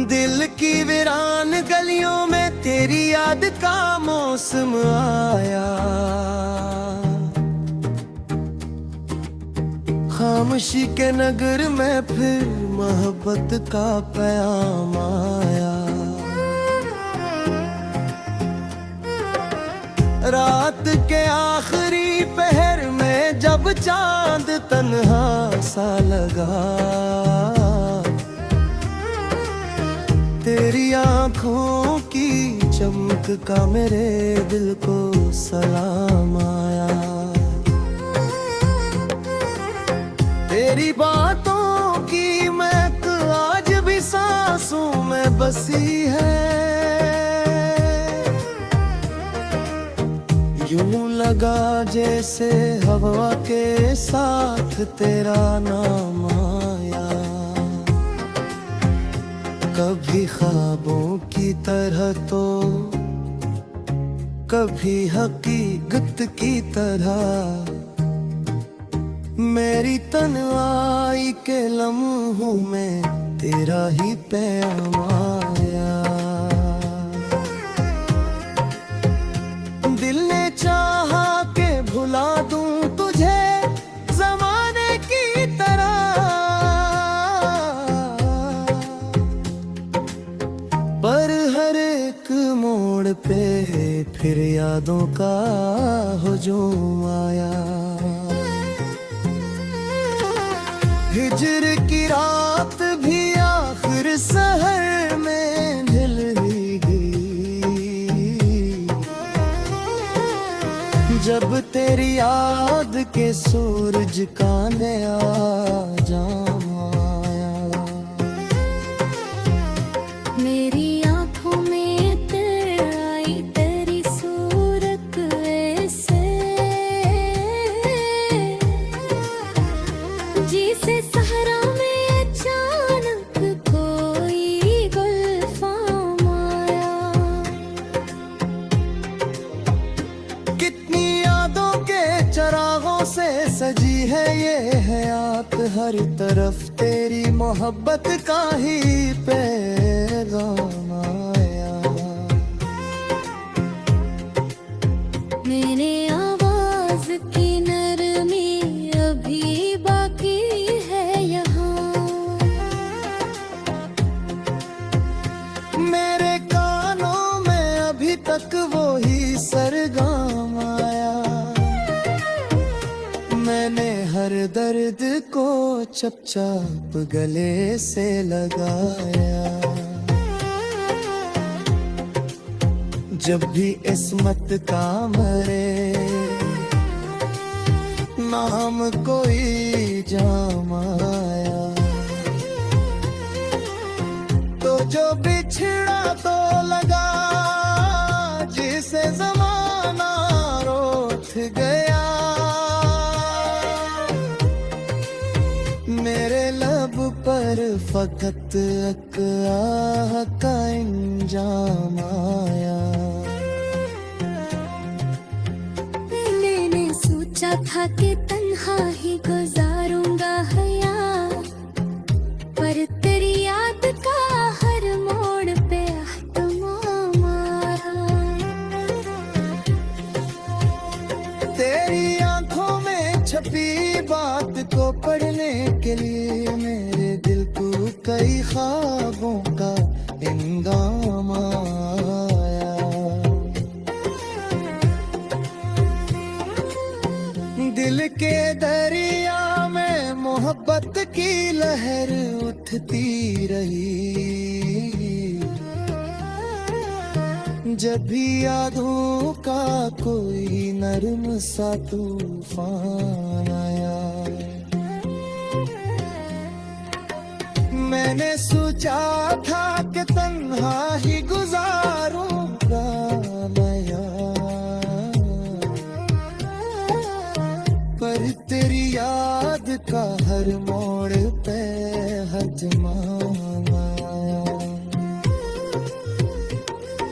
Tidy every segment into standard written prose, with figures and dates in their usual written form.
दिल की वीरान गलियों में तेरी याद का मौसम आया। खामोशी के नगर में फिर मोहब्बत का पैगाम आया। रात के आखिरी पहर में जब चांद तन्हा सा लगा, तेरी आंखों की चमक का मेरे दिल को सलाम आया। तेरी बातों की महक आज भी सांसों में बसी है। यूं लगा जैसे हवा के साथ तेरा नाम आया। कभी ख्वाबों की तरह तो कभी हकीकत की तरह, मेरी तन्हाई के लम्हों में तेरा ही पैगाम आया। दिल ने चाहा के भुला दूं तुझे जमाने की तरह, पर हर एक मोड़ पे फिर यादों का हुजूम आया। हिजर की रात भी आखिर सहर में ढल गई, जब तेरी याद के सूरज का नया जाम आया। मेरी आँखों में तेरी तेरी सूरत ऐसे, जिसे सहरा में अचानक कोई गुलफाम आया। कितनी यादों के चरागों से सजी है ये हयात, हर तरफ तेरी मोहब्बत का ही पैगाम आया। मेरे आवाज की नरमी अभी बाकी है यहाँ, मेरे कानों में अभी तक वो ही सरगम आया। मैंने हर दर्द को चप चाप गले से लगाया। जब भी इस्मत का मरे नाम कोई जाम आया, तो जो बिछड़ा तो लगा जिसे जमाना रोथ गया। मेरे लब पर फकत एक आह का इंजाम आया। मैंने सोचा था कि तन्हा ही गुजारूंगा हयात, पर तेरी याद का हर मोड़ पे अहतमाम आया। तेरी आंखों में छपी बात को पढ़ने के लिए मेरे दिल को कई ख्वाबों का इंगाम आया। दिल के दरिया में मोहब्बत की लहर उठती रही, जब भी यादों का कोई नर्म सा तूफान आया। मैंने सोचा था कि तन्हा ही गुजारूंगा मैं यार, पर तेरी याद का हर मोड़ पे हजमान आया।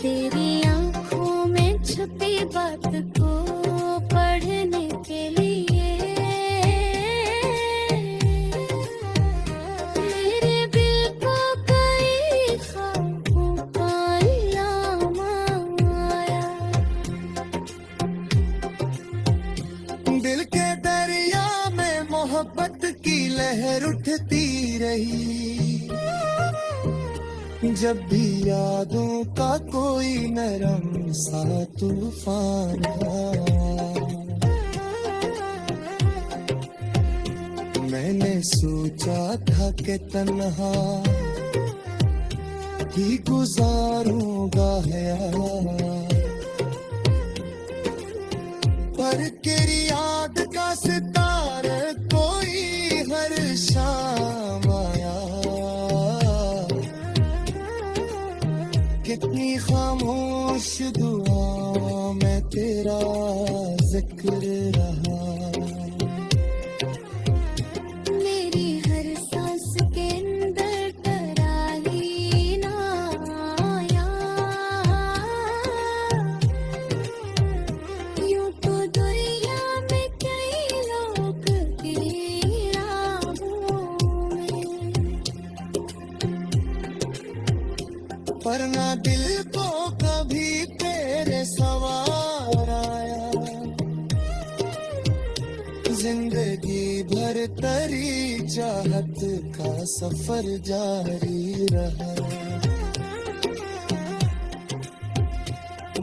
तेरी आंखों में छुपी बात को पढ़ने के लिए मेरे दिल को कई मोहब्बत की लहर उठती रही। जब भी यादों का कोई नरम सा तूफान आया, मैंने सोचा था कि तन्हा ही गुजारूंगा हयात, पर तेरी याद का सितारा कोई हर शाम आया। कितनी खामोश दुआ में तेरा जिक्र रहा। मेरी हर सांस के अंदर तराही ना आया। यूं तो दुनिया में कई लोग की राहों में, पर ना दिल को कभी तेरे सवार आया। जिंदगी भर तेरी चाहत का सफर जारी रहा।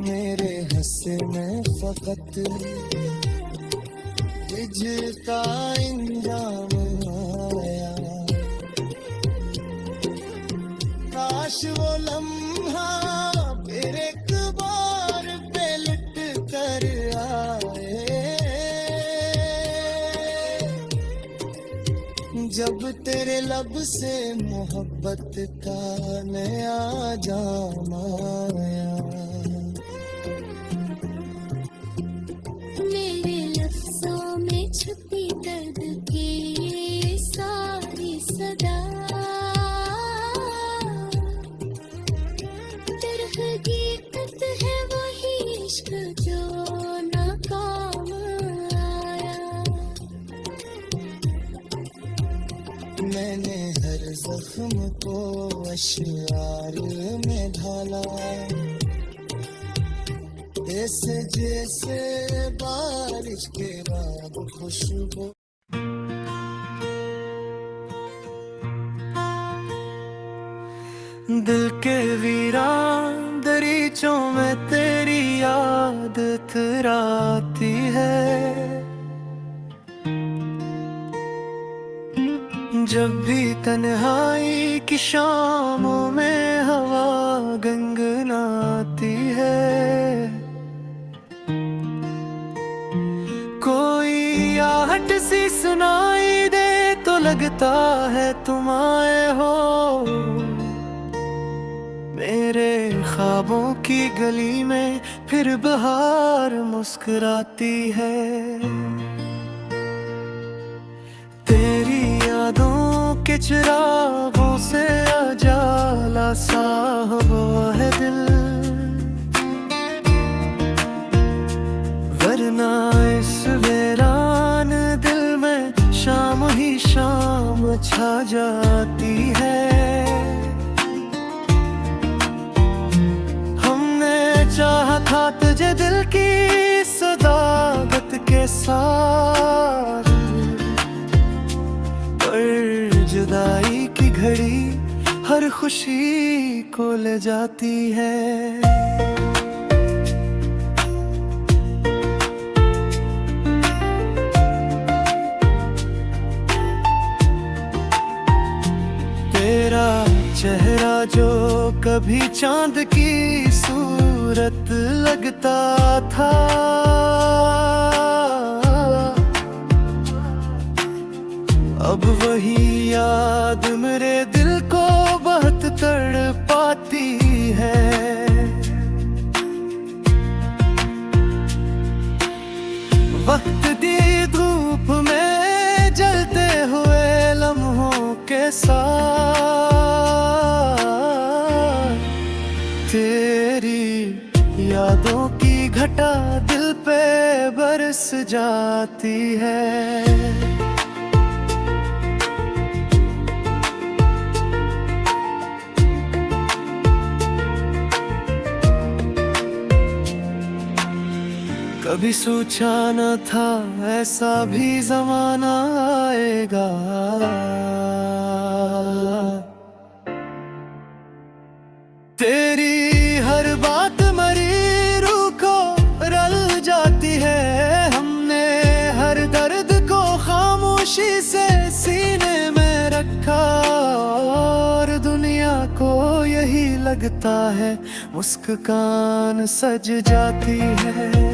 मेरे हंसे में फकत हिजर का इंजाम आया। काश वो लम्हा फिर एक बार पे लुट कर आए, जब तेरे लब से मोहब्बत का नया जाम आया। मेरे लफ्जों में छुपी दर्द की ये सारी सदा, दर्द हकीकत है वही इश्क जो नाकाम आया। मैंने हर जख्म को अशआर में ढाला, ऐसे जैसे बारिश के बाद खुशबू। दिल के वीरान दरीचों में तेरी याद थराती है। जब भी तन्हाई की शामों में हवा गनगनाती है, कोई आहट सी सुनाई दे तो लगता है तुम आए हो। मेरे ख्वाबों की गली में फिर बहार मुस्कुराती है। तेरी यादों के चिरागों से उजाला सा हुआ है दिल, वरना इस वीरान दिल में शाम ही शाम छा जाती है। हमने चाहा था तुझे दिल की सदाकत के साथ, पर जुदाई की घड़ी हर खुशी को ले जाती है। तेरा चेहरा जो कभी चांद की सूरत लगता था, अब वही याद मेरे दिल को बहुत तड़पाती है। वक्त दी धूप में जलते हुए लम्हों के साथ, तेरी यादों की घटा दिल पे बरस जाती है। कभी सोचा न था ऐसा भी जमाना आएगा। तेरी हर बात मरी रूह को रल जाती है। हमने हर दर्द को खामोशी से सीने में रखा, और दुनिया को यही लगता है मुस्कान सज जाती है।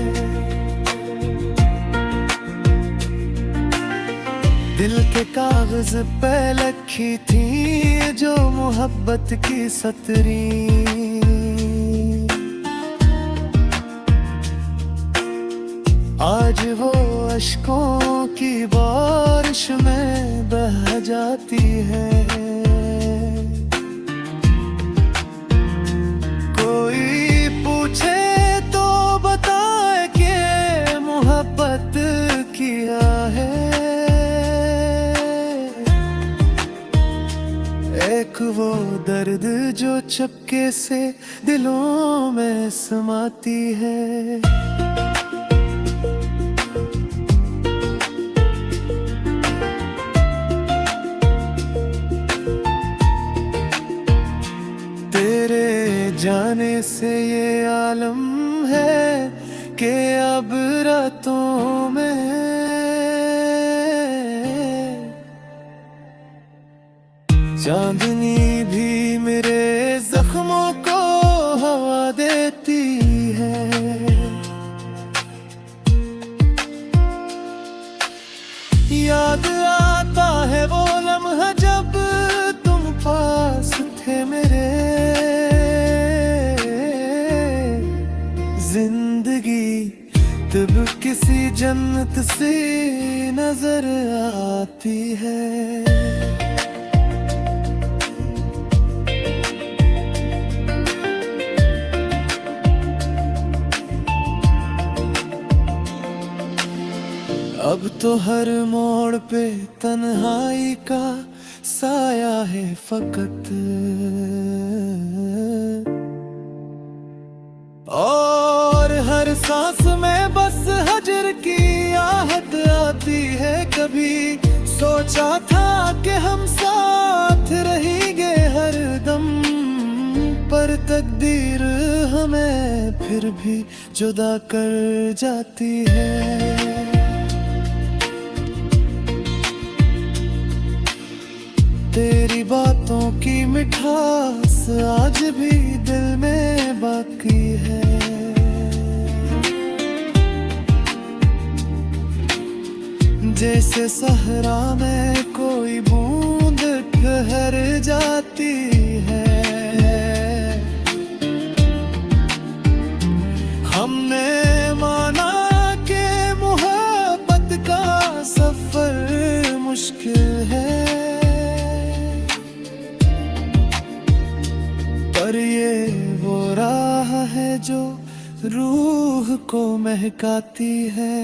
दिल के कागज पे लिखी थी जो मोहब्बत की सतरी, आज वो अश्कों की बारिश में बह जाती है। कोई पूछे तो बताए कि मोहब्बत किया है। एक वो दर्द जो चपके से दिलों में समाती है। तेरे जाने से ये आलम है कि अब रातों में चांदनी भी मेरे जख्मों को हवा देती है। याद आता है वो लम्हा जब तुम पास थे मेरे। जिंदगी तब किसी जन्नत सी नजर आती है। अब तो हर मोड़ पे तन्हाई का साया है फकत, और हर सांस में बस हजर की आहट आती है। कभी सोचा था कि हम साथ रहेंगे हर दम, पर तकदीर हमें फिर भी जुदा कर जाती है। तेरी बातों की मिठास आज भी दिल में बाकी है। जैसे सहरा में कोई बूंद ठहर जाती है। हमने माना कि मोहब्बत का सफर मुश्किल है, पर ये वो राह है जो रूह को महकाती है।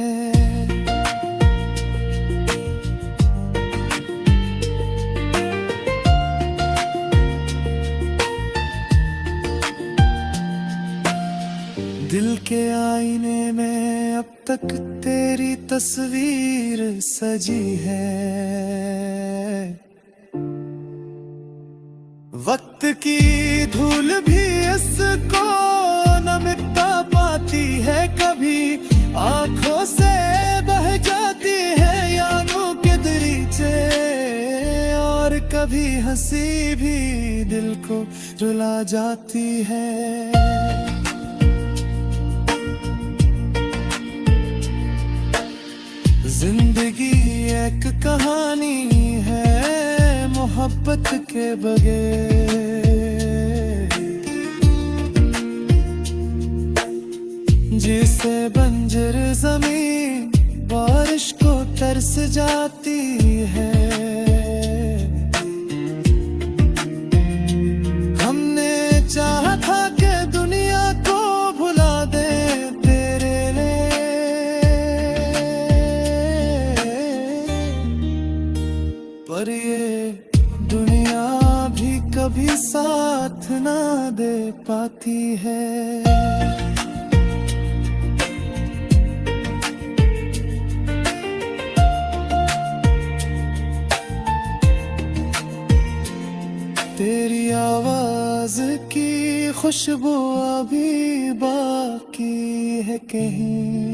दिल के आईने में अब तक तेरी तस्वीर सजी है। वक्त की धूल भी इसको न मिटा पाती है। कभी आंखों से बह जाती है यादों के दरीचे, और कभी हंसी भी दिल को रुला जाती है। जिंदगी एक कहानी है मोहब्बत के बगैर, जिसे बंजर जमीन बारिश को तरस जाती है। हमने चाहा था कि दुनिया को भुला दे तेरे पर ये दुनिया भी कभी साथ ना दे पाती है। तेरी आवाज की खुशबू अभी बाकी है कहीं,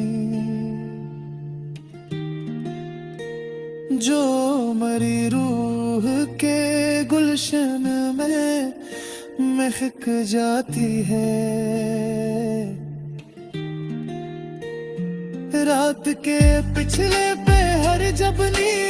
जो मरी रूह के गुलशन में महक जाती है। रात के पिछले पहर जब नींद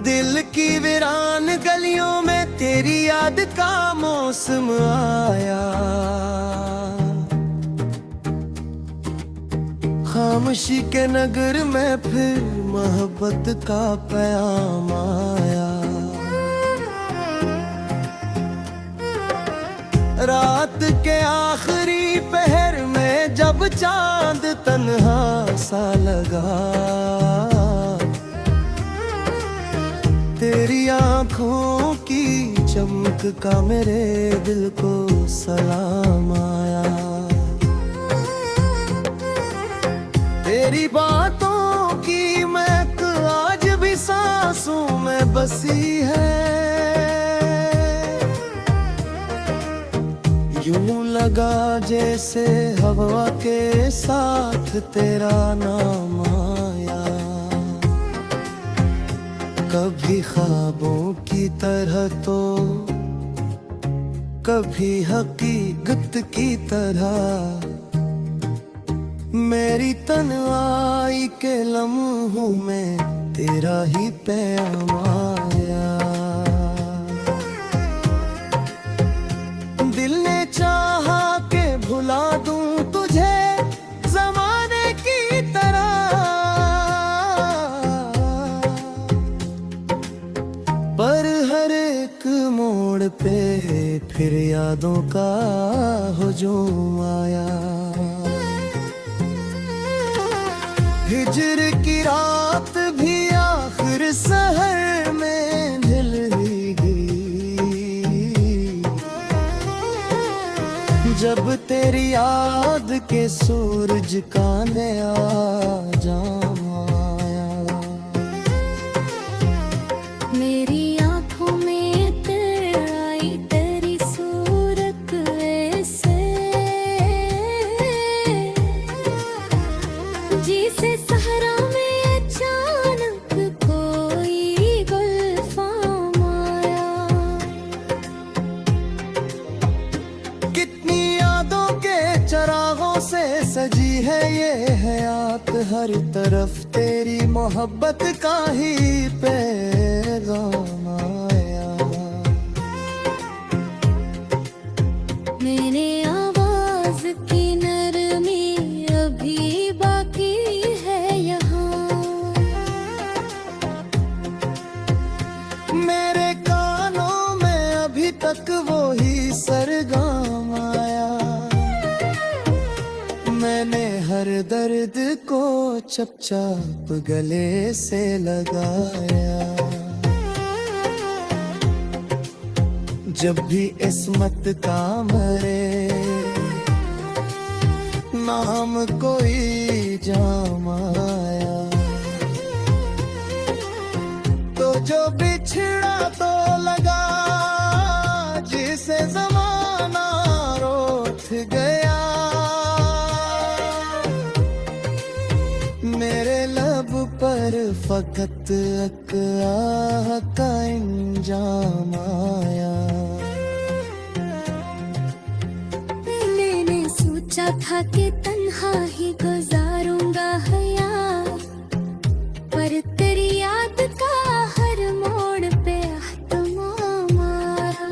दिल की वीरान गलियों में तेरी याद का मौसम आया, खामोशी के नगर में फिर मोहब्बत का पैगाम आया। रात के आखिरी पहर में जब चांद तन्हा सा लगा, तेरी आँखों की चमक का मेरे दिल को सलाम आया। तेरी बातों की महक आज भी सांसों में बसी है, यूं लगा जैसे हवा के साथ तेरा नाम आया। कभी ख्वाबों की तरह तो कभी हकीकत की तरह, मेरी तन्हाई के लम्हों में तेरा ही पैगाम आया। दिल ने चाहा के भुला दूं तुझे जमाने की तरह, पर हर एक मोड़ पे फिर यादों का हुजूम आया। हिजर की रात भी आखिर सहर में ढल गई, जब तेरी याद के सूरज का नया जाम आया। मेरी आँखों में तेरी तेरी सूरत ऐसे, जिसे सहरा में अचानक कोई गुलफाम आया। कितनी यादों के चरागों से सजी है ये हयात, हर तरफ तेरी मोहब्बत का ही पैगाम आया। मेरे आवाज की नरमी अभी बाकी है यहाँ, मेरे कानों में अभी तक वो ही सरगम आया। मैंने हर दर्द को चुपचाप गले से लगाया, जब भी इस्मत का मरे नाम कोई जाम आया। तो जो बिछड़ा तो लगा जिसे जमाना रोथ गया, मेरे लब पर फकत एक आह का इंजाम आया। मैंने सोचा था कि तन्हा ही गुजारूंगा हयात, पर तेरी याद का हर मोड़ पे अहतमाम आया।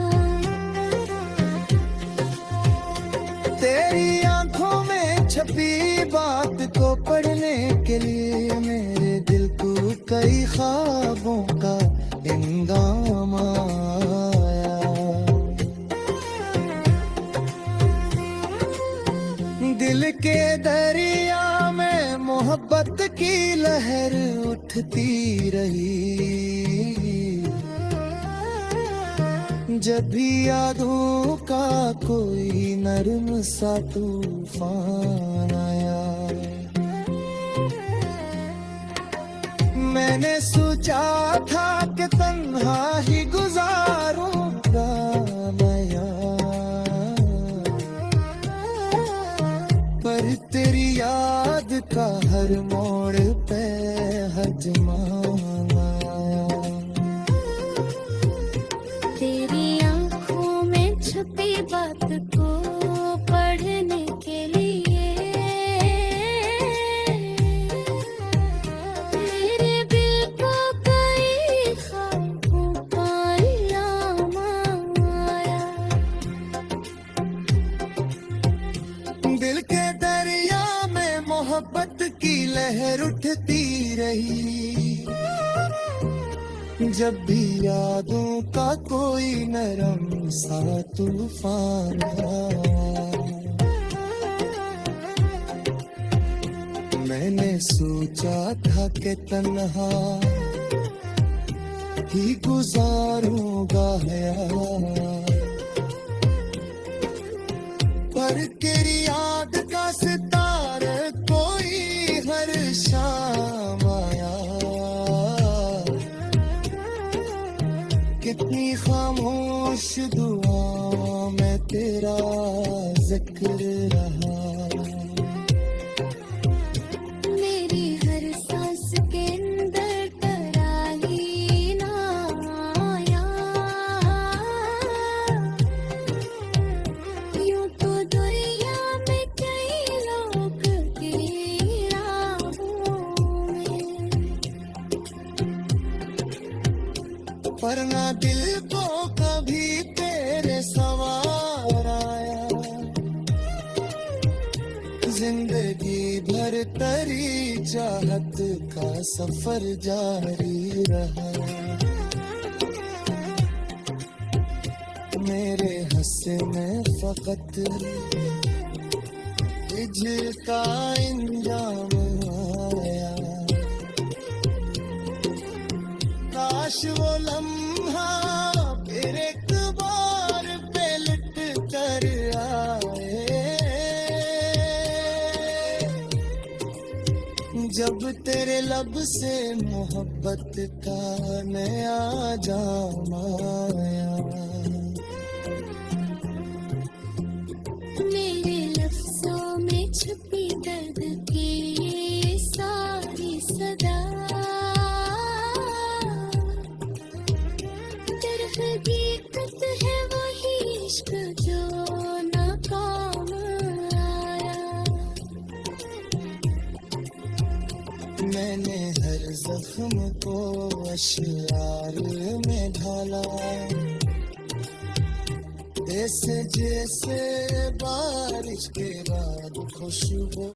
तेरी आंखों में छपी बात को पढ़ने के लिए मेरे दिल को कई ख्वाबों का इंगाम आया। दिल के दरिया में मोहब्बत मोहब्बत की लहर उठती रही, जब भी यादों का कोई नर्म सा तूफान आया। मैंने सोचा था कि तन्हा ही गुजारूंगा मैं यार, पर तेरी याद का हर मोड़ पे हजमान आया। तेरी आंखों में छुपी बात को पढ़ने के लिए तेरे दिल को कई ख्वाबों का इल्हाम आया। दिल के दरिया में मोहब्बत की लहर उठती रही, जब भी यादों का कोई नरम सा तूफान आया। मैंने सोचा था कि तन्हा ही गुजारूंगा यार, पर तेरी याद का सितारा कोई हर शाम आया। कितनी खामोश दुआ में तेरा जिक्र रहा, मेरी हर सांस के अंदर तराही ना आया। यूं तो दुनिया में कई लोग की राहों में, पर ना दिल को कभी तेरे सवार आया। जिंदगी भर तेरी चाहत का सफर जारी रहा, मेरे हंसे में फकत हिजर का इंजाम आया। काश वो लम्हा फिर एक बार पे लुट कर आए, जब तेरे लब से मोहब्बत का नया जाम आया। मेरे लफ्जों में छुपी दर्द की ये सारी सदा हकीकत है वही इश्क जो नाकाम आया। मैंने हर जख्म को अशआर में ढाला, जैसे जैसे बारिश के बाद खुशबू